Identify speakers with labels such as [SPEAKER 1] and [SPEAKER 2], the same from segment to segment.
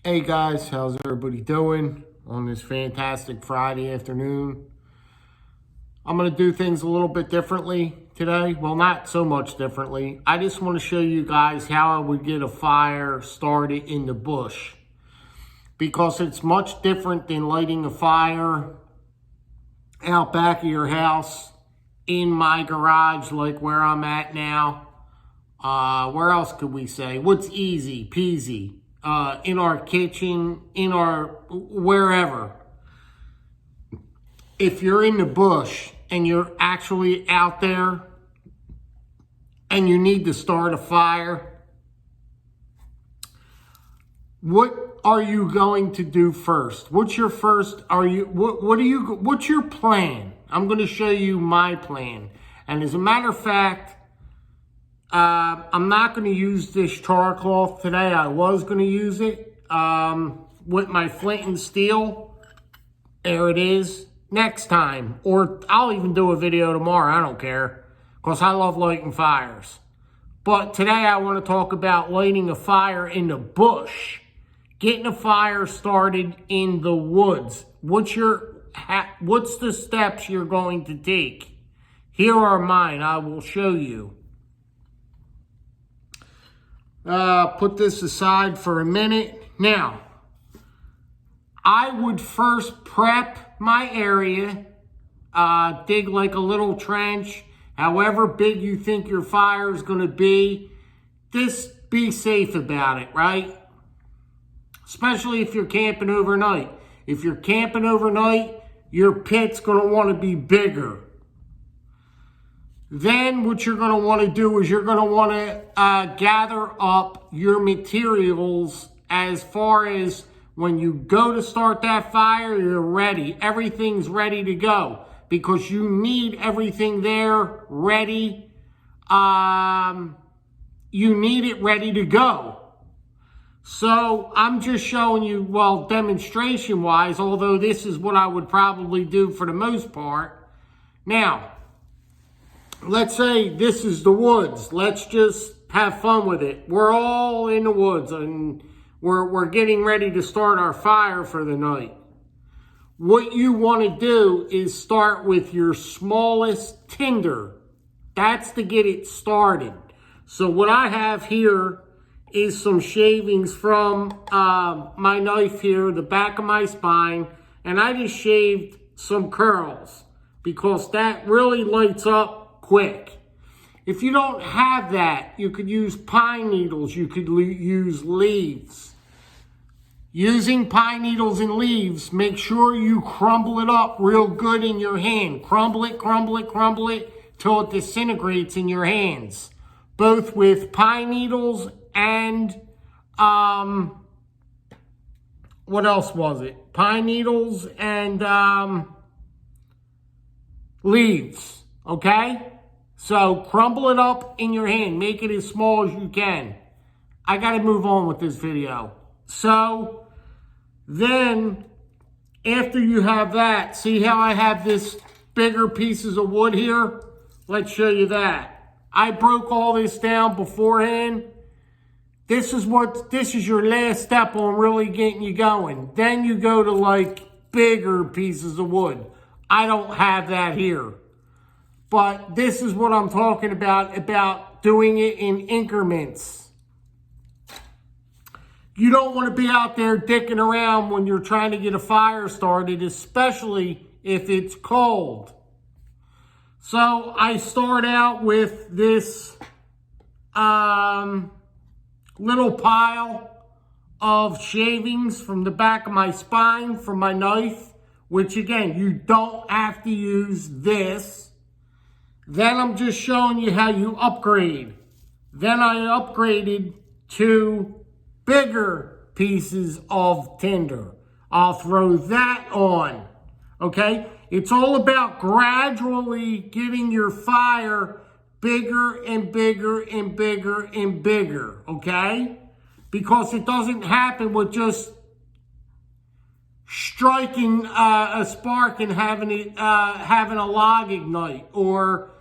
[SPEAKER 1] Hey guys, how's everybody doing on this fantastic Friday afternoon? I'm going to do things a little bit differently today. Well, not so much differently. I just want to show you guys how I would get a fire started in the bush, because it's much different than lighting a fire out back of your house, in my garage like where I'm at now. Where else could we say? What's easy peasy? In our kitchen, in our wherever. If you're in the bush and you're actually out there and you need to start a fire, what are you going to do first? What's your what's your plan? I'm going to show you my plan. And as a matter of fact, I'm not going to use this char cloth today. I was going to use it with my flint and steel. There it is. Next time. Or I'll even do a video tomorrow. I don't care. Because I love lighting fires. But today I want to talk about lighting a fire in the bush. Getting a fire started in the woods. What's the steps you're going to take? Here are mine. I will show you. Put this aside for a minute. Now, I would first prep my area, dig like a little trench, however big you think your fire is going to be. Just be safe about it, right? Especially if you're camping overnight. If you're camping overnight, your pit's going to want to be bigger. Then what you're going to want to do is you're going to want to gather up your materials as far as when you go to start that fire, you're ready. Everything's ready to go because you need everything there ready. You need it ready to go. So I'm just showing you, well, demonstration-wise, although this is what I would probably do for the most part. Now, let's say this is the woods. Let's just have fun with it. We're all in the woods and we're getting ready to start our fire for the night. What you want to do is start with your smallest tinder. That's to get it started. So what I have here is some shavings from my knife here, the back of my spine, and I just shaved some curls because that really lights up quick. If you don't have that, you could use pine needles. You could use leaves. Using pine needles and leaves, make sure you crumble it up real good in your hand. Crumble it, crumble it, crumble it till it disintegrates in your hands. Both with pine needles and, what else was it? Pine needles and leaves, okay? So crumble it up in your hand. Make it as small as you can. I got to move on with this video. So then after you have that, see how I have this bigger pieces of wood here? Let's show you that. I broke all this down beforehand. This is your last step on really getting you going. Then you go to like bigger pieces of wood. I don't have that here. But this is what I'm talking about doing it in increments. You don't want to be out there dicking around when you're trying to get a fire started, especially if it's cold. So I start out with this little pile of shavings from the back of my spine from my knife, which again, you don't have to use this. Then I'm just showing you how you upgrade. Then I upgraded to bigger pieces of tinder. I'll throw that on, okay? It's all about gradually getting your fire bigger and bigger and bigger and bigger, okay? Because it doesn't happen with just striking a spark and having a log ignite, or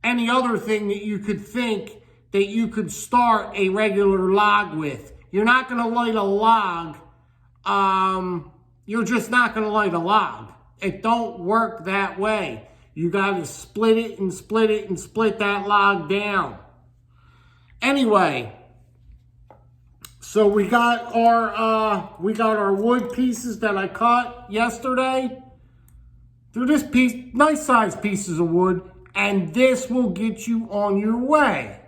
[SPEAKER 1] any other thing that you could think that you could start a regular log with. you're not going to light a log. You're just not going to light a log. It don't work that way. You got to split it and split it and split that log down. Anyway, so we got our wood pieces that I cut yesterday. They're this nice size pieces of wood, and this will get you on your way.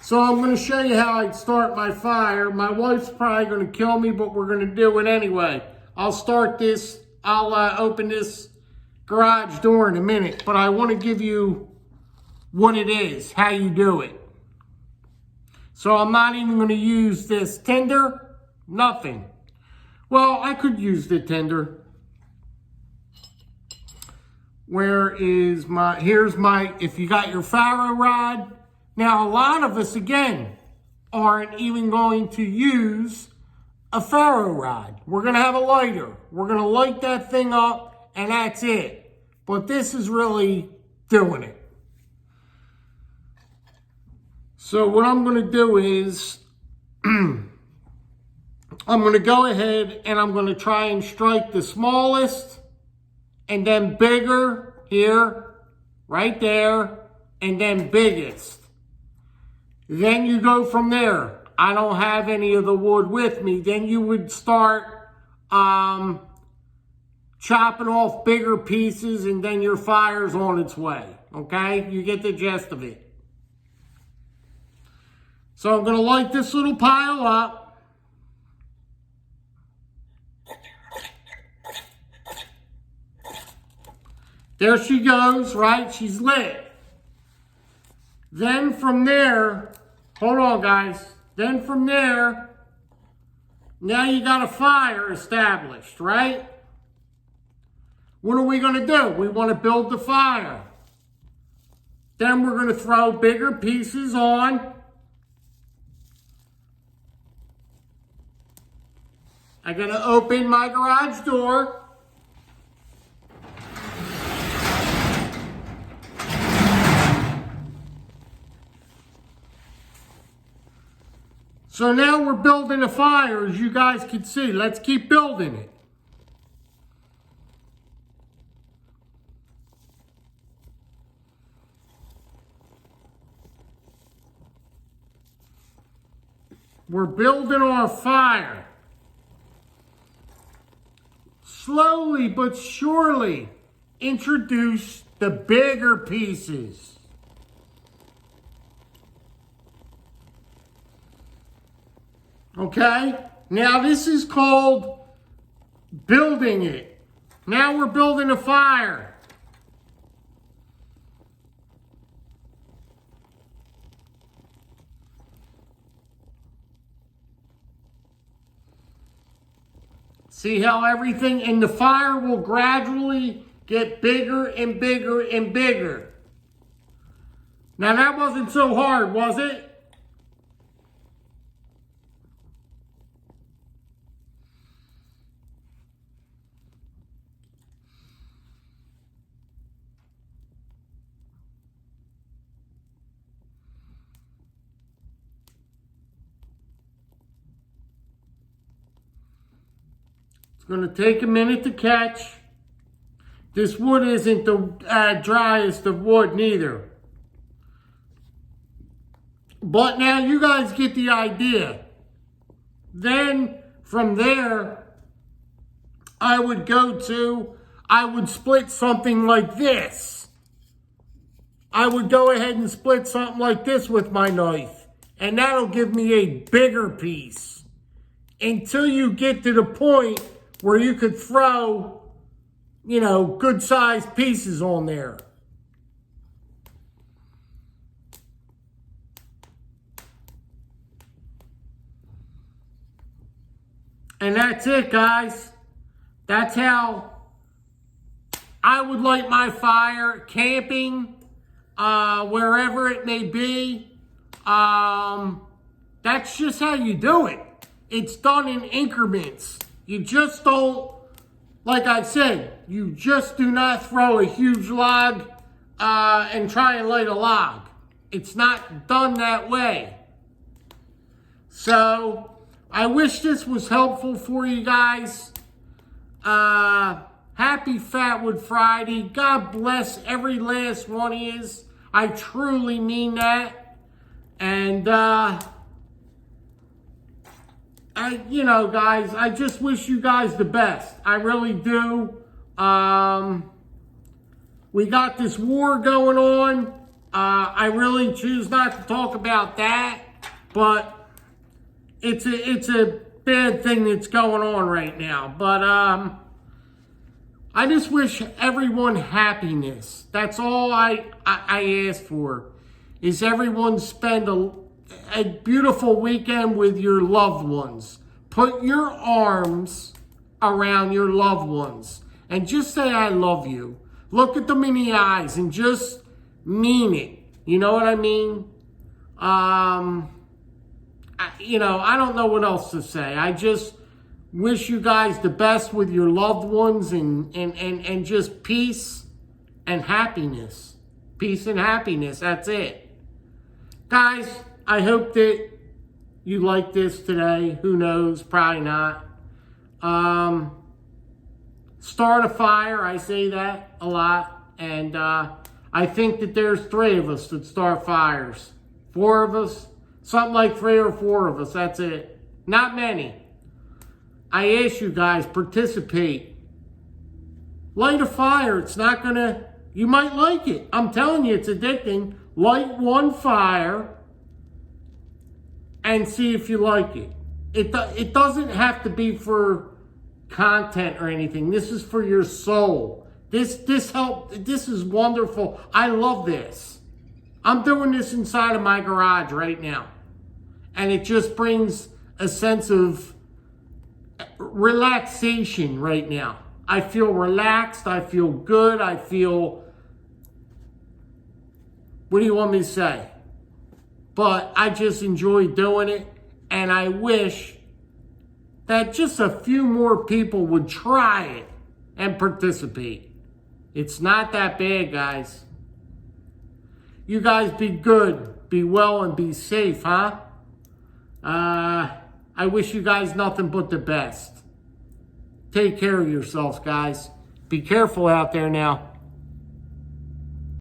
[SPEAKER 1] So I'm going to show you how I start my fire. My wife's probably going to kill me, but we're going to do it anyway. I'll start this. I'll open this garage door in a minute, but I want to give you what it is, how you do it. So I'm not even going to use this tinder, nothing. Well, I could use the tinder. Here's my, if you got your Faro rod. Now, a lot of us, again, aren't even going to use a Faro rod. We're going to have a lighter. We're going to light that thing up, and that's it. But this is really doing it. So what I'm going to do is, I'm going to go ahead and I'm going to try and strike the smallest, and then bigger here, right there, and then biggest. Then you go from there. I don't have any of the wood with me. Then you would start chopping off bigger pieces, and then your fire's on its way. Okay? You get the gist of it. So I'm going to light this little pile up. There she goes, right? She's lit. Then from there, hold on guys. Then from there, now you got a fire established, right? What are we going to do? We want to build the fire. Then we're going to throw bigger pieces on. I'm going to open my garage door. So now we're building a fire, as you guys can see. Let's keep building it. We're building our fire. Slowly but surely introduce the bigger pieces. Okay? Now this is called building it. Now we're building a fire. See how everything in the fire will gradually get bigger and bigger and bigger. Now that wasn't so hard, was it? It's going to take a minute to catch. This wood isn't the driest of wood neither. But now you guys get the idea. Then from there, I would split something like this. I would go ahead and split something like this with my knife. And that'll give me a bigger piece. Until you get to the point where you could throw, good sized pieces on there. And that's it, guys. That's how I would light my fire, camping, wherever it may be. That's just how you do it. It's done in increments. You just don't, like I said, you just do not throw a huge log and try and light a log. It's not done that way. So, I wish this was helpful for you guys. Happy Fatwood Friday. God bless every last one of yous. I truly mean that. And, guys, I just wish you guys the best. I really do. We got this war going on. I really choose not to talk about that, but it's a bad thing that's going on right now. But I just wish everyone happiness. That's all I ask for, is everyone spend a beautiful weekend with your loved ones. Put your arms around your loved ones and just say, I love you. Look at them in the eyes and just mean it. You know what I mean? I don't know what else to say. I just wish you guys the best with your loved ones and just peace and happiness. Peace and happiness. That's it. Guys, I hope that you like this today. Who knows? Probably not. Start a fire. I say that a lot. And I think that there's 3 of us that start fires. 4 of us. Something like 3 or 4 of us. That's it. Not many. I ask you guys, participate. Light a fire. It's not going to... You might like it. I'm telling you, it's addicting. Light one fire and see if you like it. It doesn't have to be for content or anything. This is for your soul. This is wonderful. I love this. I'm doing this inside of my garage right now. And it just brings a sense of relaxation right now. I feel relaxed. I feel good. I feel... What do you want me to say? But I just enjoy doing it. And I wish that just a few more people would try it and participate. It's not that bad, guys. You guys be good, be well, and be safe, huh? I wish you guys nothing but the best. Take care of yourselves, guys. Be careful out there now.